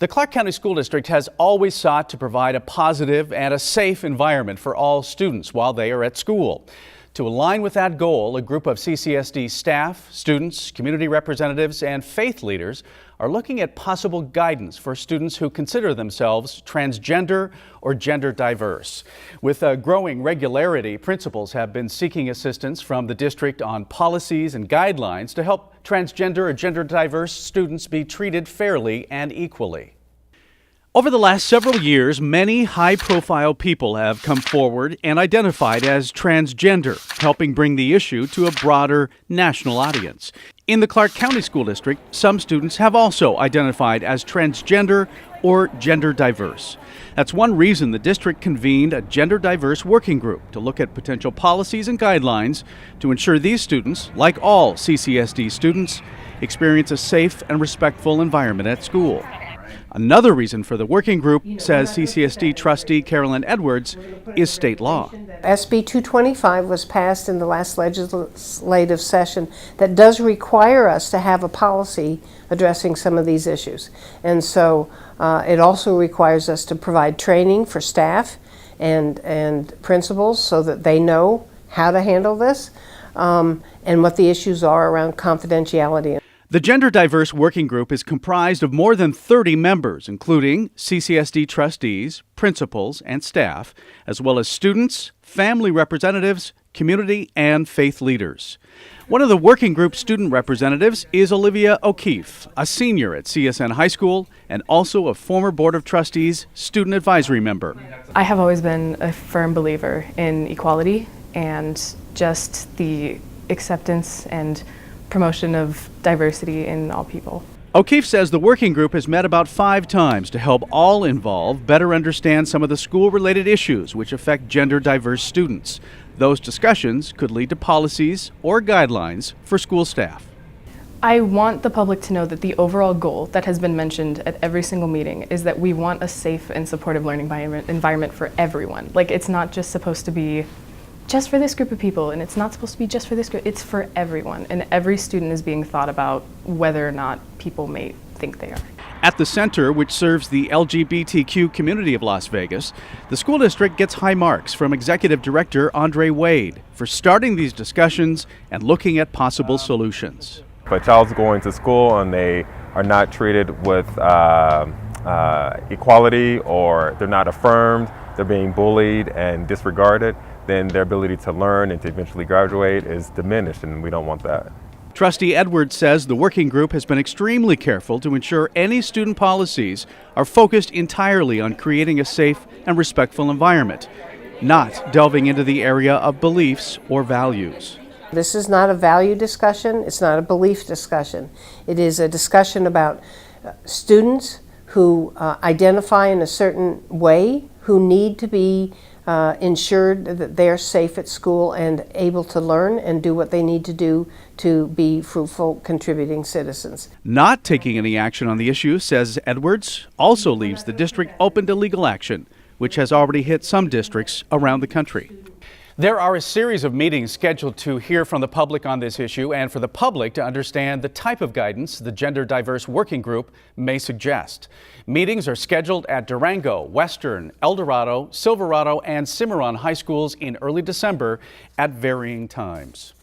The Clark County School District has always sought to provide a positive and a safe environment for all students while they are at school. To align with that goal, a group of CCSD staff, students, community representatives, and faith leaders are looking at possible guidance for students who consider themselves transgender or gender diverse. With a growing regularity, principals have been seeking assistance from the district on policies and guidelines to help transgender or gender diverse students be treated fairly and equally. Over the last several years, many high-profile people have come forward and identified as transgender, helping bring the issue to a broader national audience. In the Clark County School District, some students have also identified as transgender or gender diverse. That's one reason the district convened a gender diverse working group to look at potential policies and guidelines to ensure these students, like all CCSD students, experience a safe and respectful environment at school. Another reason for the working group, says CCSD trustee Carolyn Edwards, is state law. SB 225 was passed in the last legislative session that does require us to have a policy addressing some of these issues. And so it also requires us to provide training for staff and principals so that they know how to handle this and what the issues are around confidentiality. The Gender Diverse Working Group is comprised of more than 30 members, including CCSD trustees, principals, and staff, as well as students, family representatives, community, and faith leaders. One of the working group student representatives is Olivia O'Keefe, a senior at CSN High School and also a former Board of Trustees student advisory member. I have always been a firm believer in equality and just the acceptance and promotion of diversity in all people. O'Keefe says the working group has met about 5 times to help all involved better understand some of the school-related issues which affect gender-diverse students. Those discussions could lead to policies or guidelines for school staff. I want the public to know that the overall goal that has been mentioned at every single meeting is that we want a safe and supportive learning environment for everyone. Like, it's not just supposed to be just for this group of people, and it's not supposed to be just for this group. It's for everyone, and every student is being thought about whether or not people may think they are. At the center, which serves the LGBTQ community of Las Vegas, the school district gets high marks from Executive Director Andre Wade for starting these discussions and looking at possible solutions. If a child's going to school and they are not treated with equality, or they're not affirmed, they're being bullied and disregarded, then their ability to learn and to eventually graduate is diminished, and we don't want that. Trustee Edwards says the working group has been extremely careful to ensure any student policies are focused entirely on creating a safe and respectful environment, not delving into the area of beliefs or values. This is not a value discussion, it's not a belief discussion. It is a discussion about students who identify in a certain way, who need to be ensured that they're safe at school and able to learn and do what they need to do to be fruitful, contributing citizens. Not taking any action on the issue, says Edwards, also leaves the district open to legal action, which has already hit some districts around the country. There are a series of meetings scheduled to hear from the public on this issue and for the public to understand the type of guidance the Gender Diverse Working Group may suggest. Meetings are scheduled at Durango, Western, El Dorado, Silverado, and Cimarron high schools in early December at varying times.